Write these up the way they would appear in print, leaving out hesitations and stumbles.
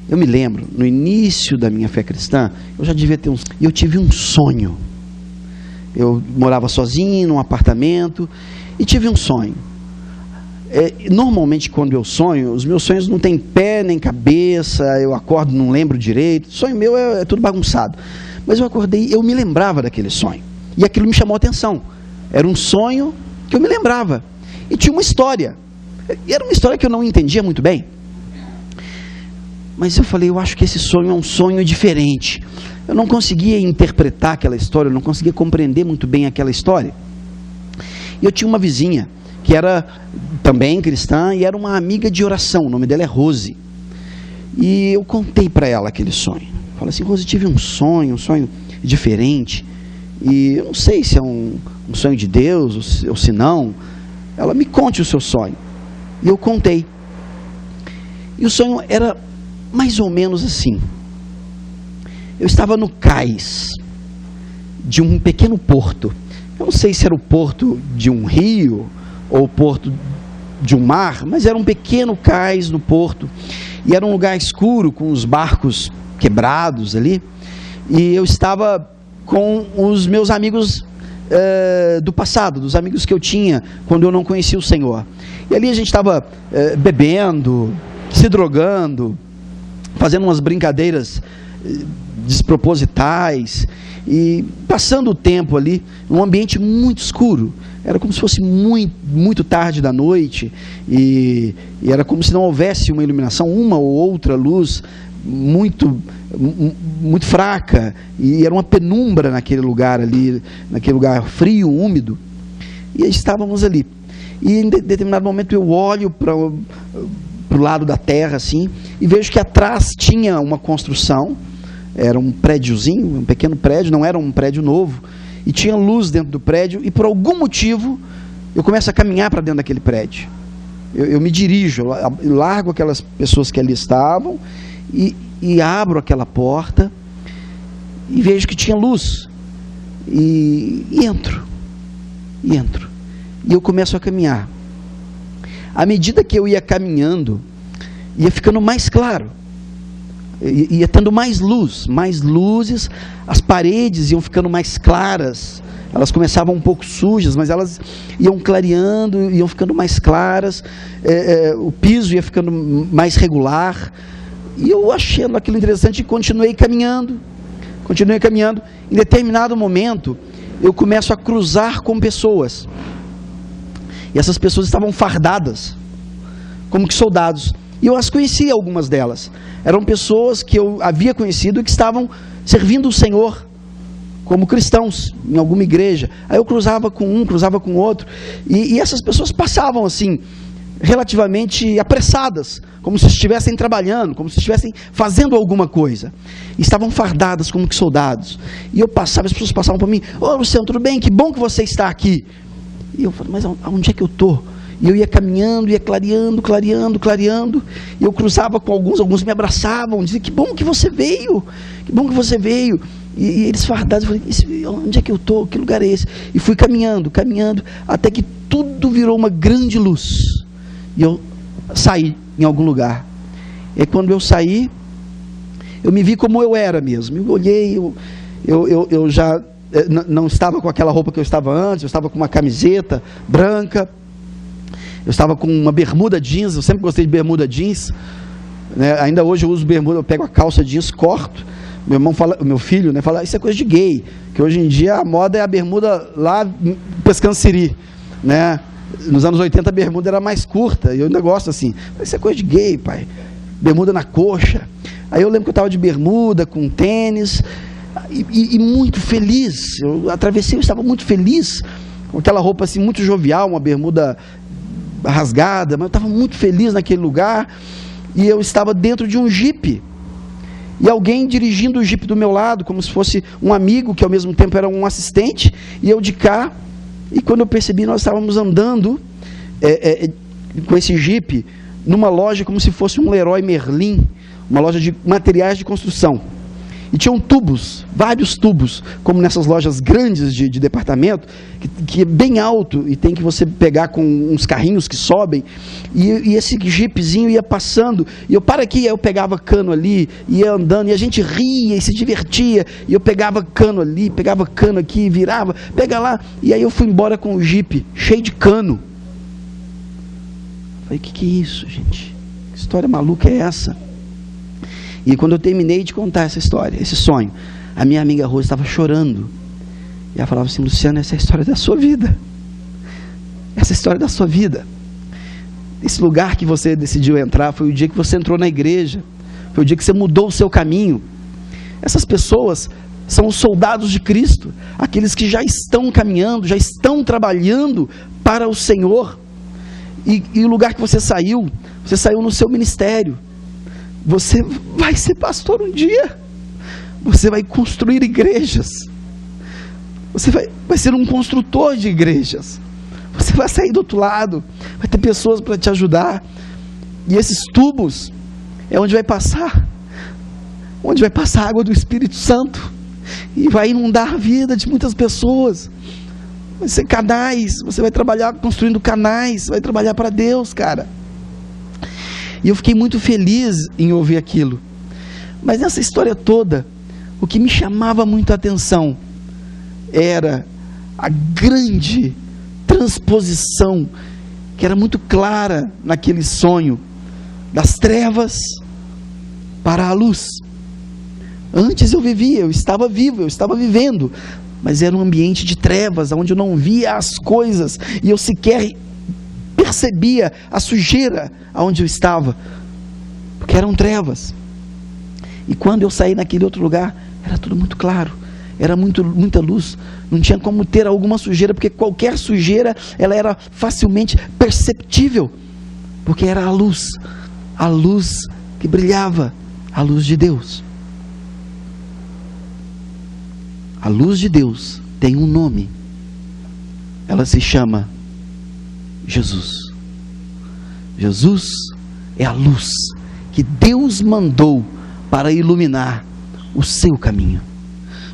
Eu me lembro, no início da minha fé cristã, eu já devia ter eu tive um sonho. Eu morava sozinho num apartamento e tive um sonho. Normalmente quando eu sonho, os meus sonhos não têm pé nem cabeça, eu acordo, não lembro direito. Sonho meu é tudo bagunçado. Mas eu acordei, eu me lembrava daquele sonho. E aquilo me chamou a atenção. Era um sonho que eu me lembrava. E tinha uma história. E era uma história que eu não entendia muito bem. Mas eu falei, eu acho que esse sonho é um sonho diferente. Eu não conseguia interpretar aquela história, eu não conseguia compreender muito bem aquela história. E eu tinha uma vizinha, que era também cristã, e era uma amiga de oração, o nome dela é Rose. E eu contei para ela aquele sonho. Falei assim, Rose, tive um sonho diferente, e eu não sei se é um sonho de Deus, ou se não. Ela, me conte o seu sonho. E eu contei. E o sonho era mais ou menos assim. Eu estava no cais de um pequeno porto. Eu não sei se era o porto de um rio ou o porto de um mar, mas era um pequeno cais no porto. E era um lugar escuro, com os barcos quebrados ali. E eu estava com os meus amigos do passado, dos amigos que eu tinha quando eu não conhecia o Senhor. E ali a gente estava bebendo, se drogando, fazendo umas brincadeiras despropositais e passando o tempo ali num ambiente muito escuro. Era como se fosse muito tarde da noite e era como se não houvesse uma iluminação, uma ou outra luz muito fraca, e era uma penumbra naquele lugar ali, naquele lugar frio, úmido. E estávamos ali. E em determinado momento eu olho para o lado da terra assim, e vejo que atrás tinha uma construção. Era um prédiozinho, um pequeno prédio, não era um prédio novo, e tinha luz dentro do prédio, e por algum motivo eu começo a caminhar para dentro daquele prédio. Eu me dirijo, eu largo aquelas pessoas que ali estavam e abro aquela porta e vejo que tinha luz e entro. E eu começo a caminhar. À medida que eu ia caminhando, ia ficando mais claro, ia tendo mais luzes, as paredes iam ficando mais claras. Elas começavam um pouco sujas, mas elas iam clareando, iam ficando mais claras, o piso ia ficando mais regular, e eu achando aquilo interessante, continuei caminhando. Em determinado momento eu começo a cruzar com pessoas, e essas pessoas estavam fardadas como que soldados, e eu as conhecia, algumas delas eram pessoas que eu havia conhecido e que estavam servindo o Senhor como cristãos em alguma igreja. Aí eu cruzava com um, cruzava com outro, e essas pessoas passavam assim, relativamente apressadas, como se estivessem trabalhando, como se estivessem fazendo alguma coisa, e estavam fardadas como que soldados. E eu passava, as pessoas passavam por mim, ô Luciano, tudo bem? Que bom que você está aqui. E eu falei, mas aonde é que eu estou? E eu ia caminhando, ia clareando, e eu cruzava com alguns me abraçavam, diziam, que bom que você veio, e eles fardados, eu falei, onde é que eu estou, que lugar é esse? E fui caminhando, até que tudo virou uma grande luz, e eu saí em algum lugar. E quando eu saí, eu me vi como eu era mesmo, eu olhei, eu já não estava com aquela roupa que eu estava antes, eu estava com uma camiseta branca, eu estava com uma bermuda jeans, eu sempre gostei de bermuda jeans, né? Ainda hoje eu uso bermuda, eu pego a calça jeans, corto. Meu filho fala, isso é coisa de gay, que hoje em dia a moda é a bermuda lá pescando siri, né? Nos anos 80 a bermuda era mais curta, e eu ainda gosto assim, isso é coisa de gay, pai, bermuda na coxa. Aí eu lembro que eu estava de bermuda, com tênis, e muito feliz, eu estava muito feliz, com aquela roupa assim, muito jovial, uma bermuda rasgada, mas eu estava muito feliz naquele lugar, e eu estava dentro de um jipe, e alguém dirigindo o jipe do meu lado, como se fosse um amigo, que ao mesmo tempo era um assistente, e eu de cá, e quando eu percebi, nós estávamos andando com esse jipe, numa loja como se fosse um Leroy Merlin, uma loja de materiais de construção, E tinham tubos, vários tubos, como nessas lojas grandes de departamento, que é bem alto e tem que você pegar com uns carrinhos que sobem. E esse jeepzinho ia passando, e eu para aqui, aí eu pegava cano ali, ia andando, e a gente ria e se divertia. E eu pegava cano ali, pegava cano aqui, virava, pega lá. E aí eu fui embora com o jeep, cheio de cano. Falei, que é isso, gente? Que história maluca é essa? E quando eu terminei de contar essa história, esse sonho, a minha amiga Rose estava chorando. E ela falava assim, Luciano, essa é a história da sua vida. Essa é a história da sua vida. Esse lugar que você decidiu entrar foi o dia que você entrou na igreja. Foi o dia que você mudou o seu caminho. Essas pessoas são os soldados de Cristo. Aqueles que já estão caminhando, já estão trabalhando para o Senhor. E o lugar que você saiu no seu ministério. Você vai ser pastor um dia. Você vai construir igrejas. Você vai ser um construtor de igrejas. Você vai sair do outro lado. Vai ter pessoas para te ajudar. E esses tubos é onde vai passar a água do Espírito Santo. E vai inundar a vida de muitas pessoas. Vai ser canais. Você vai trabalhar construindo canais. Vai trabalhar para Deus, cara. E eu fiquei muito feliz em ouvir aquilo. Mas nessa história toda, o que me chamava muito a atenção era a grande transposição, que era muito clara naquele sonho, das trevas para a luz. Antes eu estava vivo, eu estava vivendo, mas era um ambiente de trevas, onde eu não via as coisas, e eu sequer percebia a sujeira aonde eu estava, porque eram trevas. E quando eu saí naquele outro lugar, era tudo muito claro, era muita luz, não tinha como ter alguma sujeira, porque qualquer sujeira, ela era facilmente perceptível, porque era a luz que brilhava, a luz de Deus. A luz de Deus tem um nome, ela se chama Jesus. Jesus é a luz que Deus mandou para iluminar o seu caminho,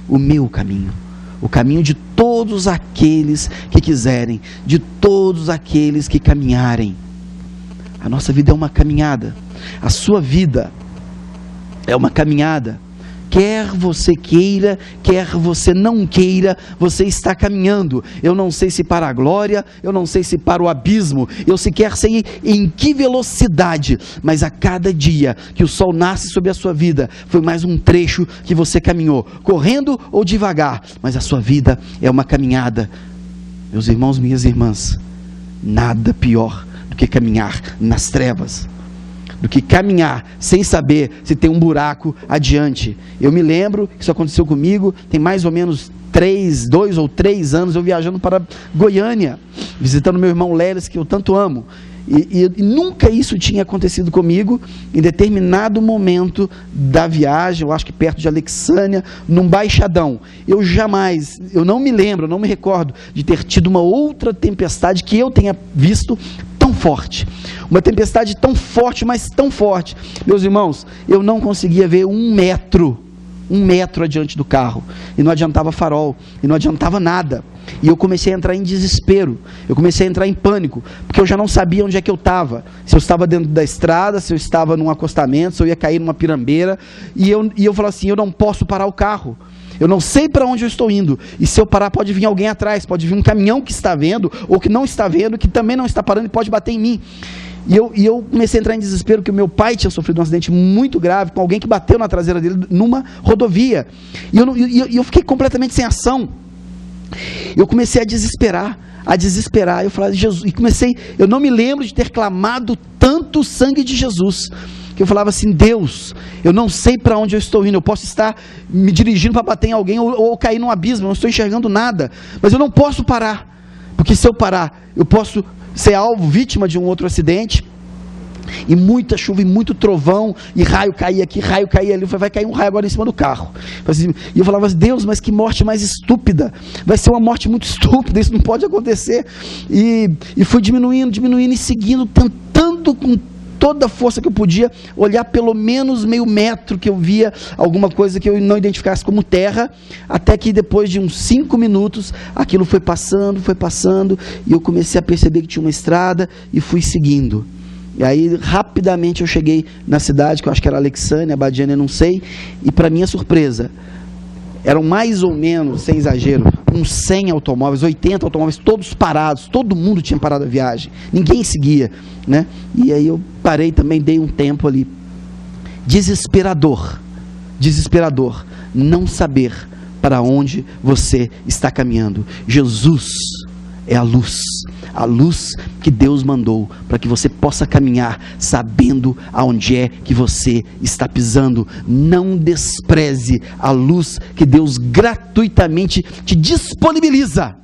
o meu caminho, o caminho de todos aqueles que quiserem, de todos aqueles que caminharem. A nossa vida é uma caminhada, a sua vida é uma caminhada. Quer você queira, quer você não queira, você está caminhando. Eu não sei se para a glória, eu não sei se para o abismo, eu sequer sei em que velocidade, mas a cada dia que o sol nasce sobre a sua vida, foi mais um trecho que você caminhou, correndo ou devagar, mas a sua vida é uma caminhada. Meus irmãos, minhas irmãs, nada pior do que caminhar nas trevas, do que caminhar sem saber se tem um buraco adiante. Eu me lembro que isso aconteceu comigo, tem mais ou menos 2 ou 3 anos, eu viajando para Goiânia, visitando meu irmão Lelis, que eu tanto amo, e nunca isso tinha acontecido comigo. Em determinado momento da viagem, eu acho que perto de Alexânia, num baixadão, eu não me lembro, não me recordo de ter tido uma outra tempestade que eu tenha visto tão forte, uma tempestade tão forte, mas tão forte, meus irmãos, eu não conseguia ver um metro adiante do carro, e não adiantava farol, e não adiantava nada, e eu comecei a entrar em desespero, eu comecei a entrar em pânico, porque eu já não sabia onde é que eu estava, se eu estava dentro da estrada, se eu estava num acostamento, se eu ia cair numa pirambeira, e eu falava assim, eu não posso parar o carro, eu não sei para onde eu estou indo, e se eu parar pode vir alguém atrás, pode vir um caminhão que está vendo, ou que não está vendo, que também não está parando e pode bater em mim. E eu comecei a entrar em desespero, porque o meu pai tinha sofrido um acidente muito grave, com alguém que bateu na traseira dele numa rodovia, e eu fiquei completamente sem ação. Eu comecei a desesperar, eu falava, Jesus, eu não me lembro de ter clamado tanto o sangue de Jesus, que eu falava assim, Deus, eu não sei para onde eu estou indo, eu posso estar me dirigindo para bater em alguém, ou cair num abismo, eu não estou enxergando nada, mas eu não posso parar, porque se eu parar, eu posso ser alvo, vítima de um outro acidente, e muita chuva, e muito trovão, e raio cair aqui, raio cair ali, vai cair um raio agora em cima do carro, e eu falava, Deus, mas que morte mais estúpida, vai ser uma morte muito estúpida, isso não pode acontecer, e fui diminuindo, e seguindo, tentando com toda a força que eu podia, olhar pelo menos meio metro, que eu via alguma coisa que eu não identificasse como terra, até que depois de uns 5 minutos, aquilo foi passando, e eu comecei a perceber que tinha uma estrada, e fui seguindo. E aí, rapidamente, eu cheguei na cidade, que eu acho que era Alexânia, Abadiânia, não sei, e para minha surpresa, eram mais ou menos, sem exagero, uns 100 automóveis, 80 automóveis, todos parados, todo mundo tinha parado a viagem, ninguém seguia, né? E aí eu parei também, dei um tempo ali. Desesperador, não saber para onde você está caminhando. Jesus é a luz que Deus mandou para que você possa caminhar sabendo aonde é que você está pisando. Não despreze a luz que Deus gratuitamente te disponibiliza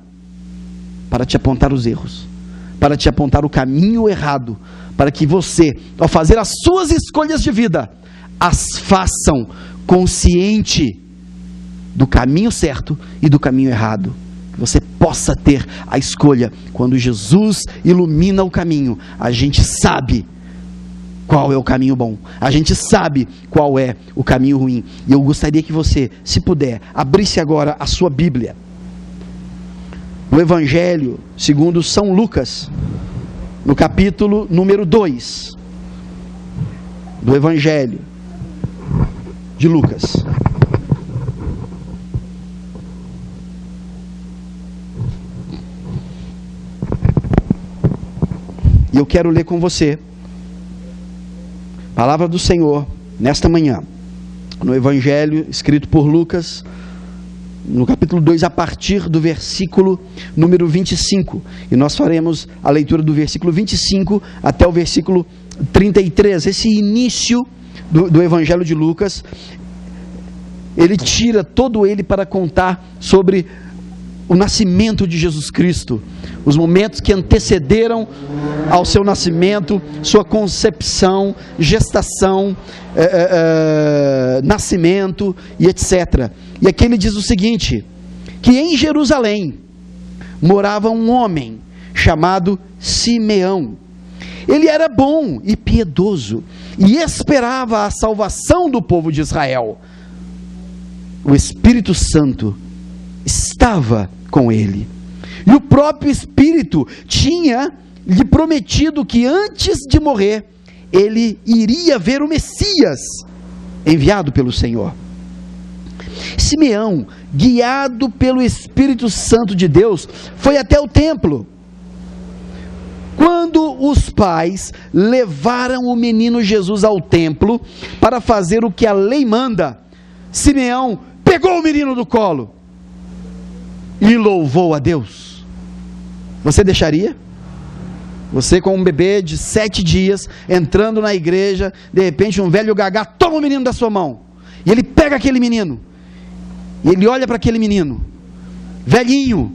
para te apontar os erros, para te apontar o caminho errado, para que você, ao fazer as suas escolhas de vida, as façam consciente do caminho certo e do caminho errado. Você possa ter a escolha. Quando Jesus ilumina o caminho, a gente sabe qual é o caminho bom, a gente sabe qual é o caminho ruim. E eu gostaria que você, se puder, abrisse agora a sua Bíblia no Evangelho segundo São Lucas, no capítulo número 2 do Evangelho de Lucas. E eu quero ler com você a palavra do Senhor nesta manhã, no Evangelho escrito por Lucas, no capítulo 2, a partir do versículo número 25. E nós faremos a leitura do versículo 25 até o versículo 33. Esse início do Evangelho de Lucas, ele tira todo ele para contar sobre o nascimento de Jesus Cristo, os momentos que antecederam ao seu nascimento, sua concepção, gestação, nascimento e etc. E aqui ele diz o seguinte, que em Jerusalém morava um homem chamado Simeão. Ele era bom e piedoso e esperava a salvação do povo de Israel. O Espírito Santo estava com ele. E o próprio Espírito tinha lhe prometido que antes de morrer, ele iria ver o Messias, enviado pelo Senhor. Simeão, guiado pelo Espírito Santo de Deus, foi até o templo. Quando os pais levaram o menino Jesus ao templo para fazer o que a lei manda, Simeão pegou o menino do colo e louvou a Deus. Você deixaria? Você com um bebê de 7 dias, entrando na igreja, de repente um velho gagá toma o menino da sua mão, e ele pega aquele menino, e ele olha para aquele menino, velhinho,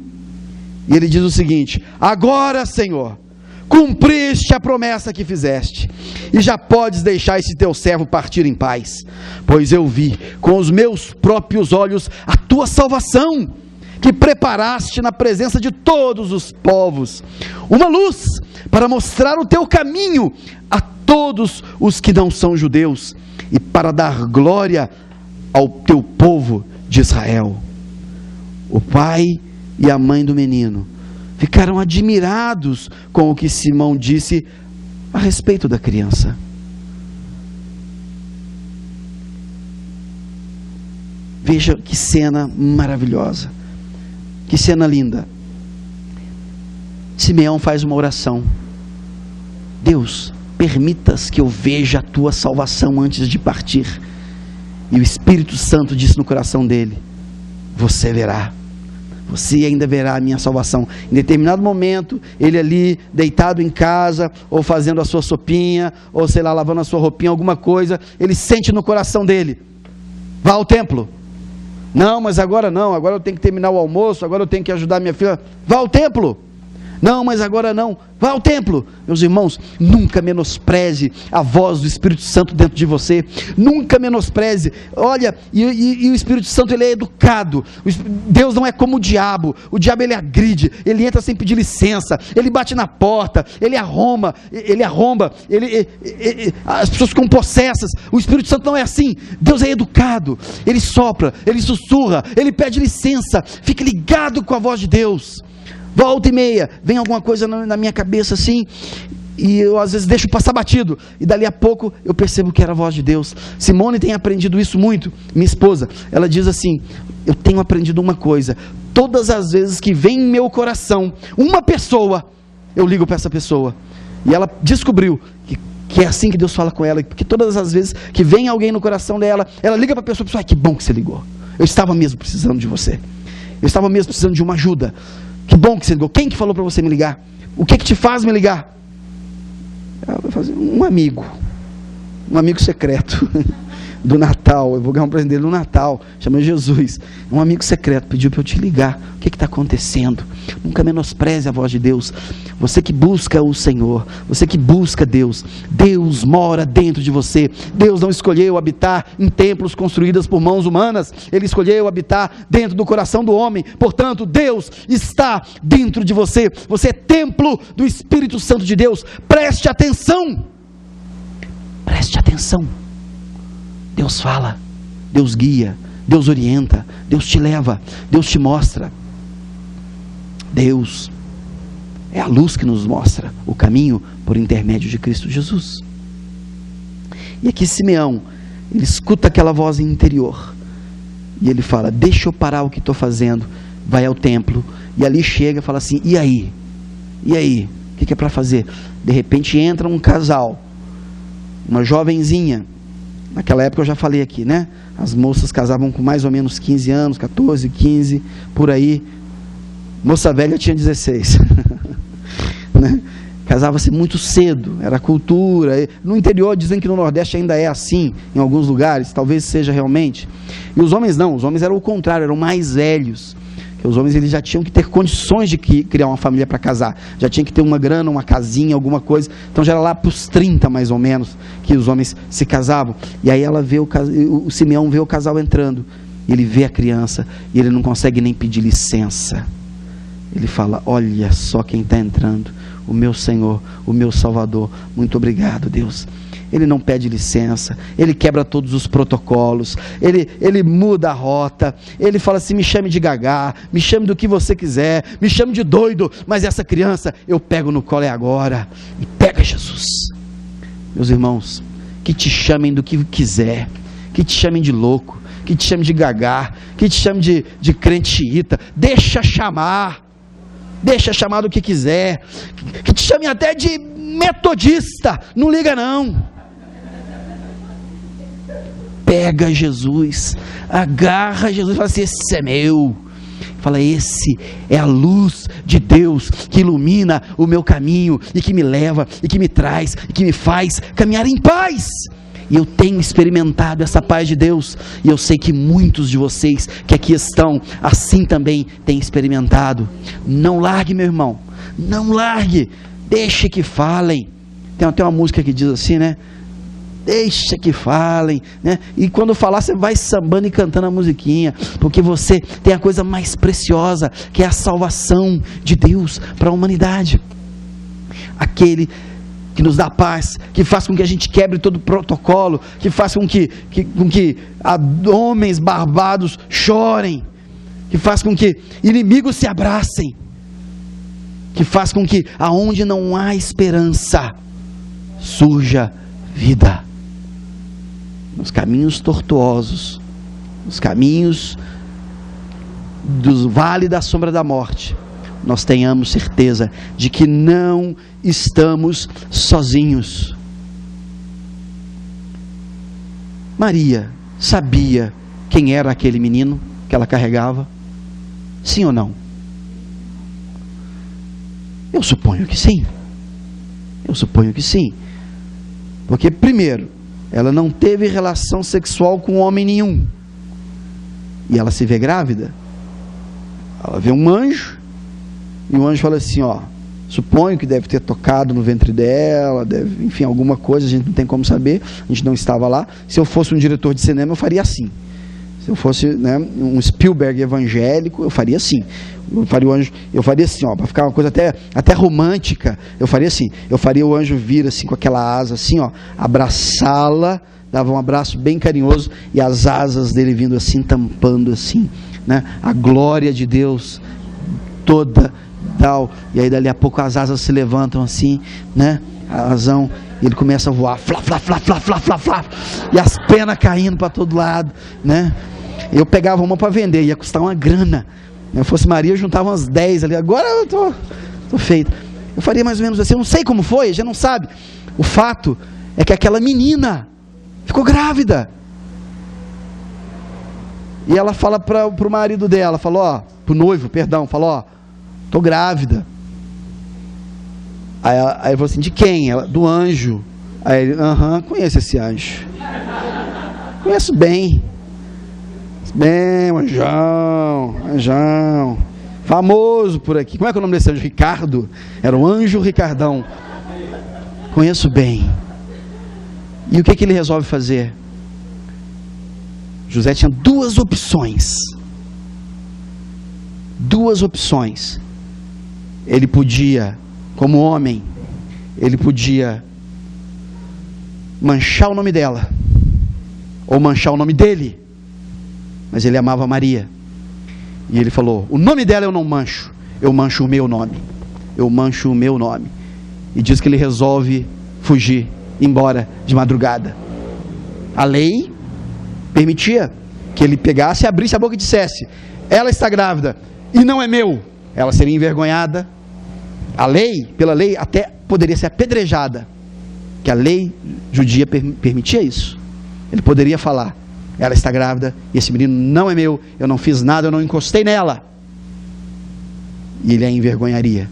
e ele diz o seguinte: agora, Senhor, cumpriste a promessa que fizeste, e já podes deixar esse teu servo partir em paz, pois eu vi com os meus próprios olhos a tua salvação, que preparaste na presença de todos os povos, uma luz para mostrar o teu caminho a todos os que não são judeus, e para dar glória ao teu povo de Israel. O pai e a mãe do menino ficaram admirados com o que Simão disse a respeito da criança. Veja que cena maravilhosa, que cena linda. Simeão faz uma oração: Deus, permitas que eu veja a tua salvação antes de partir. E o Espírito Santo disse no coração dele: você verá, você ainda verá a minha salvação. Em determinado momento, ele ali deitado em casa, ou fazendo a sua sopinha, ou sei lá, lavando a sua roupinha, alguma coisa, ele sente no coração dele: vá ao templo. Não, mas agora não, agora eu tenho que terminar o almoço, agora eu tenho que ajudar minha filha. Vá ao templo. Não, mas agora não. Vá ao templo. Meus irmãos, nunca menospreze a voz do Espírito Santo dentro de você. Nunca menospreze. Olha, e o Espírito Santo, ele é educado. Deus não é como o diabo. O diabo, ele agride. Ele entra sem pedir licença. Ele bate na porta. Ele arromba. As pessoas ficam possessas. O Espírito Santo não é assim. Deus é educado. Ele sopra, ele sussurra, ele pede licença. Fique ligado com a voz de Deus. Volta e meia, vem alguma coisa na minha cabeça assim, e eu às vezes deixo passar batido, e dali a pouco eu percebo que era a voz de Deus. Simone tem aprendido isso muito, minha esposa. Ela diz assim: eu tenho aprendido uma coisa: todas as vezes que vem em meu coração uma pessoa, eu ligo para essa pessoa. E ela descobriu que é assim que Deus fala com ela, porque todas as vezes que vem alguém no coração dela, ela liga para a pessoa: que bom que você ligou, eu estava mesmo precisando de você, eu estava mesmo precisando de uma ajuda. Que bom que você ligou. Quem que falou para você me ligar? O que te faz me ligar? Um amigo secreto do Natal. Eu vou ganhar um presente dele no Natal, chama Jesus. Um amigo secreto pediu para eu te ligar. O que está acontecendo? Nunca menospreze a voz de Deus. Você que busca o Senhor, você que busca Deus, Deus mora dentro de você. Deus não escolheu habitar em templos construídos por mãos humanas. Ele escolheu habitar dentro do coração do homem. Portanto, Deus está dentro de você. Você é templo do Espírito Santo de Deus. Preste atenção. Preste atenção. Deus fala, Deus guia, Deus orienta, Deus te leva, Deus te mostra. Deus é a luz que nos mostra o caminho por intermédio de Cristo Jesus. E aqui Simeão, ele escuta aquela voz interior, e ele fala: deixa eu parar o que estou fazendo. Vai ao templo, e ali chega e fala assim: e aí? E aí? O que é para fazer? De repente entra um casal, uma jovenzinha. Naquela época eu já falei aqui, né? As moças casavam com mais ou menos 15 anos, 14, 15, por aí. Moça velha tinha 16. Né? Casava-se muito cedo, era cultura. No interior dizem que no Nordeste ainda é assim, em alguns lugares, talvez seja realmente. E os homens não, os homens eram o contrário, eram mais velhos. Os homens, eles já tinham que ter condições de criar uma família para casar, já tinha que ter uma grana, uma casinha, alguma coisa. Então já era lá para os 30 mais ou menos que os homens se casavam. E aí ela vê o Simeão vê o casal entrando, ele vê a criança e ele não consegue nem pedir licença. Ele fala: olha só quem está entrando, o meu Senhor, o meu Salvador, muito obrigado, Deus. Ele não pede licença, ele quebra todos os protocolos, ele muda a rota, ele fala assim: me chame de gagá, me chame do que você quiser, me chame de doido, mas essa criança eu pego no colo agora. E pega Jesus. Meus irmãos, que te chamem do que quiser, que te chamem de louco, que te chamem de gagá, que te chamem de crente xiita, deixa chamar do que quiser, que te chamem até de metodista, não liga não. Pega Jesus, agarra Jesus e fala assim: esse é meu. Fala: esse é a luz de Deus que ilumina o meu caminho e que me leva e que me traz e que me faz caminhar em paz. E eu tenho experimentado essa paz de Deus, e eu sei que muitos de vocês que aqui estão assim também têm experimentado. Não largue, meu irmão, não largue, deixe que falem. Tem até uma música que diz assim, né? Deixa que falem, né? E quando falar, você vai sambando e cantando a musiquinha, porque você tem a coisa mais preciosa, que é a salvação de Deus para a humanidade. Aquele que nos dá paz, que faz com que a gente quebre todo o protocolo, que faz com que homens barbados chorem, que faz com que inimigos se abracem, que faz com que aonde não há esperança surja vida. Nos caminhos tortuosos, nos caminhos do vale da sombra da morte, nós tenhamos certeza de que não estamos sozinhos. Maria sabia quem era aquele menino que ela carregava? Sim ou não? Eu suponho que sim. Eu suponho que sim. Porque, primeiro, ela não teve relação sexual com homem nenhum. E ela se vê grávida. Ela vê um anjo. E o anjo fala assim: ó, Suponho que deve ter tocado no ventre dela, enfim, alguma coisa, a gente não tem como saber, a gente não estava lá. Se eu fosse um diretor de cinema, eu faria assim. Se eu fosse, né, um Spielberg evangélico, eu faria assim. Eu faria assim, para ficar uma coisa até romântica, eu faria assim. Eu faria o anjo vir assim, com aquela asa assim, abraçá-la, dava um abraço bem carinhoso, e as asas dele vindo assim, tampando assim, né, a glória de Deus toda, tal, e aí dali a pouco as asas se levantam assim, né, a asão, e ele começa a voar, flá, flá, flá, flá, flá, flá, flá, e as penas caindo para todo lado, né. Eu pegava uma para vender, ia custar uma grana. Se eu fosse Maria, eu juntava umas 10 ali, agora eu tô feito. Eu faria mais ou menos assim, eu não sei como foi, já não sabe. O fato é que aquela menina ficou grávida. E ela fala pro marido dela, pro noivo, perdão, tô grávida. Aí ele falou assim, de quem? Ela, do anjo. Aí ele, conheço esse anjo. Conheço bem. Bem, anjão. Famoso por aqui. Como é que é o nome desse anjo? Ricardo. Era o anjo Ricardão. Conheço bem. E o que ele resolve fazer? José tinha duas opções. Ele podia, como homem, ele podia manchar o nome dela, ou manchar o nome dele, mas ele amava Maria, e ele falou, o nome dela eu não mancho, eu mancho o meu nome, e diz que ele resolve fugir, embora de madrugada. A lei permitia que ele pegasse, abrisse a boca e dissesse, ela está grávida, e não é meu, ela seria envergonhada. A lei, pela lei, até poderia ser apedrejada, que a lei judia permitia isso. Ele poderia falar, ela está grávida, e esse menino não é meu, eu não fiz nada, eu não encostei nela, e ele a envergonharia.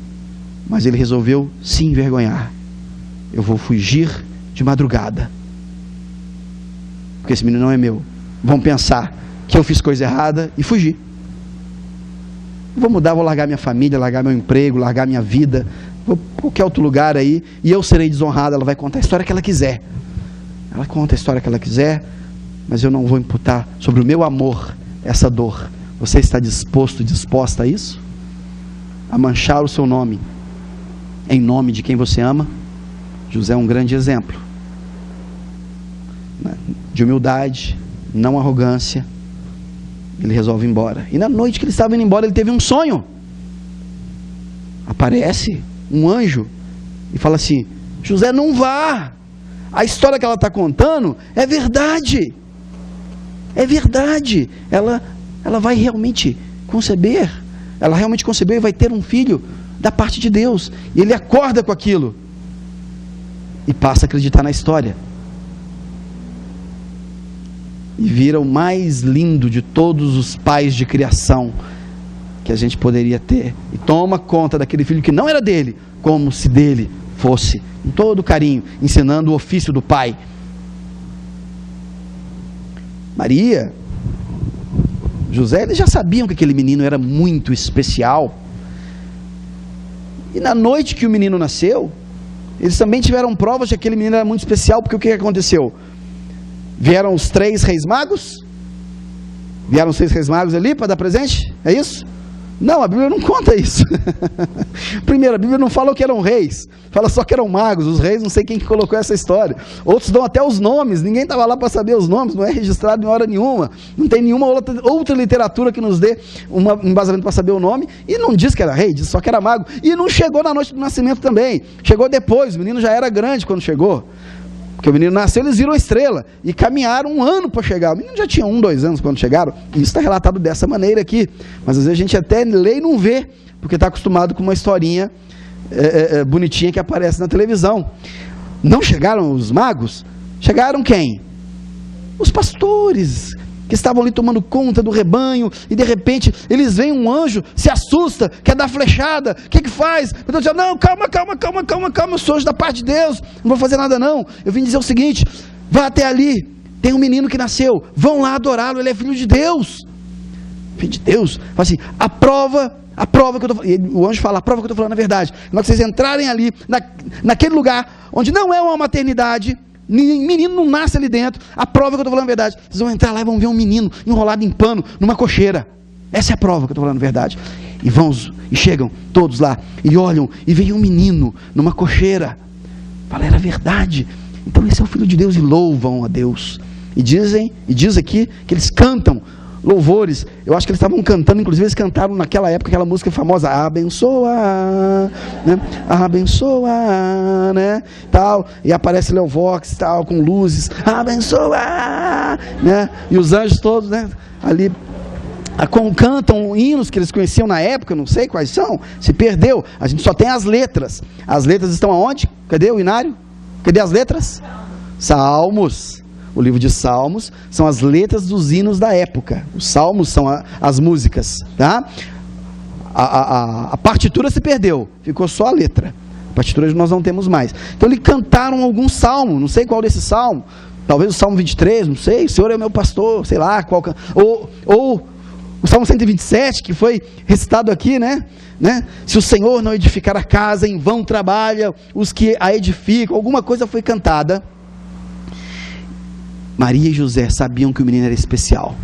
Mas ele resolveu se envergonhar. Eu vou fugir de madrugada, porque esse menino não é meu. Vão pensar que eu fiz coisa errada e fugir. Vou mudar, vou largar minha família, largar meu emprego, largar minha vida, vou para qualquer outro lugar aí, e eu serei desonrado. Ela vai contar a história que ela quiser. Ela conta a história que ela quiser, mas eu não vou imputar sobre o meu amor essa dor. Você está disposta a isso? A manchar o seu nome, em nome de quem você ama? José é um grande exemplo de humildade, não arrogância. Ele resolve ir embora, e na noite que ele estava indo embora, ele teve um sonho. Aparece um anjo e fala assim, José, não vá, a história que ela está contando é verdade, ela vai realmente conceber, ela realmente concebeu e vai ter um filho da parte de Deus. E ele acorda com aquilo e passa a acreditar na história, e vira o mais lindo de todos os pais de criação que a gente poderia ter, e toma conta daquele filho que não era dele, como se dele fosse, com todo carinho, ensinando o ofício do pai. Maria, José, eles já sabiam que aquele menino era muito especial, e na noite que o menino nasceu, eles também tiveram provas de que aquele menino era muito especial, porque o que aconteceu? Vieram os 3 reis magos? Vieram os 6 reis magos ali para dar presente? É isso? Não, a Bíblia não conta isso. Primeiro, a Bíblia não fala que eram reis, fala só que eram magos. Os reis, não sei quem que colocou essa história. Outros dão até os nomes, ninguém estava lá para saber os nomes, não é registrado em hora nenhuma. Não tem nenhuma outra literatura que nos dê um embasamento para saber o nome. E não diz que era rei, diz só que era mago. E não chegou na noite do nascimento também, chegou depois, o menino já era grande quando chegou. Porque o menino nasceu, eles viram a estrela e caminharam 1 ano para chegar. O menino já tinha 1, 2 anos quando chegaram. E isso está relatado dessa maneira aqui. Mas às vezes a gente até lê e não vê, porque está acostumado com uma historinha bonitinha que aparece na televisão. Não chegaram os magos? Chegaram quem? Os pastores, que estavam ali tomando conta do rebanho, e de repente eles veem um anjo, se assusta, quer dar flechada, o que faz? Então diz, não, calma, eu sou anjo da parte de Deus, não vou fazer nada não, eu vim dizer o seguinte, vá até ali, tem um menino que nasceu, vão lá adorá-lo, ele é filho de Deus. Filho de Deus, fala assim, a prova que eu estou falando, e o anjo fala, a prova que eu estou falando é verdade. Na hora que vocês entrarem ali, naquele lugar, onde não é uma maternidade, menino não nasce ali dentro, a prova que eu estou falando é verdade. Vocês vão entrar lá e vão ver um menino enrolado em pano, numa cocheira. Essa é a prova que eu estou falando a verdade. E chegam todos lá, e olham, e veem um menino numa cocheira. Fala, era verdade. Então esse é o Filho de Deus, e louvam a Deus. E diz aqui que eles cantam louvores. Eu acho que eles estavam cantando, inclusive eles cantaram naquela época aquela música famosa, abençoa, né? Abençoa, né? Tal, e aparece Léo Vox, tal, com luzes, abençoa, né? E os anjos todos, né? Ali cantam hinos que eles conheciam na época, não sei quais são, se perdeu. A gente só tem as letras. As letras estão aonde? Cadê o Inário? Cadê as letras? Salmos. O livro de Salmos são as letras dos hinos da época. Os salmos são as músicas, tá? A partitura se perdeu, ficou só a letra. A partitura nós não temos mais. Então eles cantaram algum salmo, não sei qual desse salmo, talvez o Salmo 23, não sei, o Senhor é o meu pastor, sei lá, ou o Salmo 127, que foi recitado aqui, né? Se o Senhor não edificar a casa, em vão trabalha os que a edificam. Alguma coisa foi cantada. Maria e José sabiam que o menino era especial.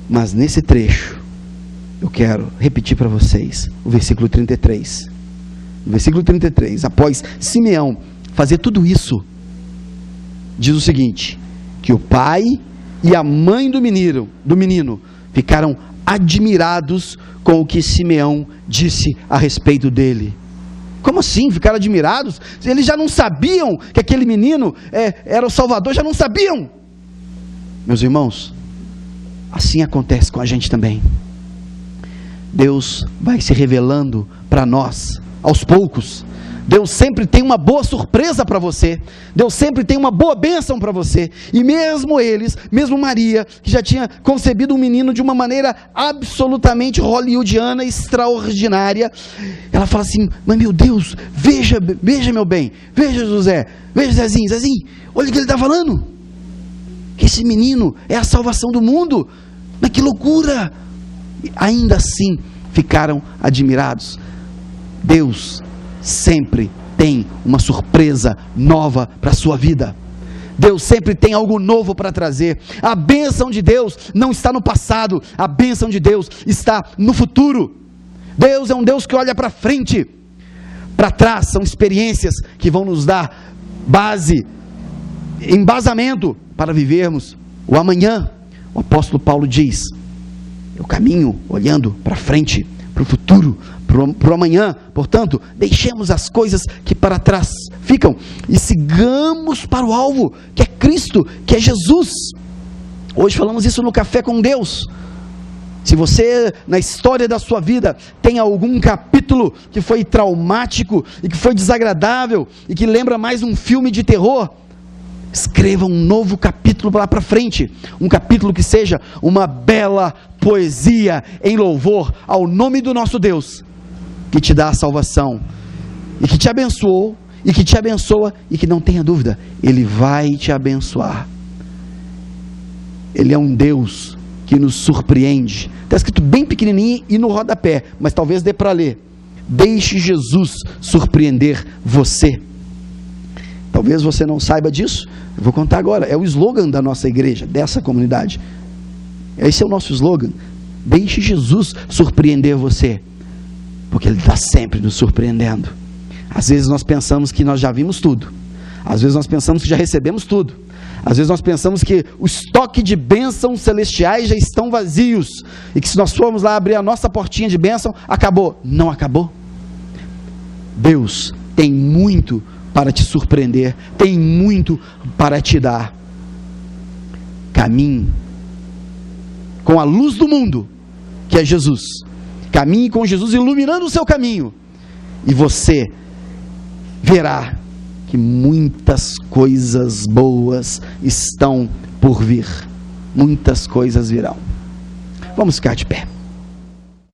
Mas nesse trecho, eu quero repetir para vocês o versículo 33. No versículo 33, após Simeão fazer tudo isso, diz o seguinte, que o pai e a mãe do menino ficaram admirados com o que Simeão disse a respeito dele. Como assim? Ficaram admirados? Eles já não sabiam que aquele menino era o Salvador, já não sabiam. Meus irmãos, assim acontece com a gente também. Deus vai se revelando para nós, aos poucos. Deus sempre tem uma boa surpresa para você. Deus sempre tem uma boa bênção para você. E mesmo Maria, que já tinha concebido um menino de uma maneira absolutamente hollywoodiana, extraordinária, ela fala assim, mas meu Deus, veja meu bem, veja José, veja Zezinho, olha o que ele está falando, que esse menino é a salvação do mundo. Mas que loucura! E ainda assim ficaram admirados. Deus sempre tem uma surpresa nova para a sua vida. Deus sempre tem algo novo para trazer. A bênção de Deus não está no passado, a bênção de Deus está no futuro. Deus é um Deus que olha para frente. Para trás são experiências que vão nos dar embasamento para vivermos o amanhã. O apóstolo Paulo diz, eu caminho olhando para frente, para o futuro, para o amanhã. Portanto, deixemos as coisas que para trás ficam e sigamos para o alvo, que é Cristo, que é Jesus. Hoje falamos isso no Café com Deus. Se você, na história da sua vida, tem algum capítulo que foi traumático e que foi desagradável e que lembra mais um filme de terror, escreva um novo capítulo lá para frente, um capítulo que seja uma bela poesia em louvor ao nome do nosso Deus, que te dá a salvação, e que te abençoou, e que te abençoa, e que não tenha dúvida, Ele vai te abençoar. Ele é um Deus que nos surpreende. Está escrito bem pequenininho e no rodapé, mas talvez dê para ler. Deixe Jesus surpreender você. Talvez você não saiba disso, eu vou contar agora. É o slogan da nossa igreja, dessa comunidade. Esse é o nosso slogan. Deixe Jesus surpreender você, porque Ele está sempre nos surpreendendo. Às vezes nós pensamos que nós já vimos tudo. Às vezes nós pensamos que já recebemos tudo. Às vezes nós pensamos que o estoque de bênçãos celestiais já estão vazios, e que se nós formos lá abrir a nossa portinha de bênção, acabou. Não acabou. Deus tem muito para te surpreender, tem muito para te dar. Caminhe com a luz do mundo, que é Jesus. Caminhe com Jesus iluminando o seu caminho, e você verá que muitas coisas boas estão por vir. Muitas coisas virão. Vamos ficar de pé.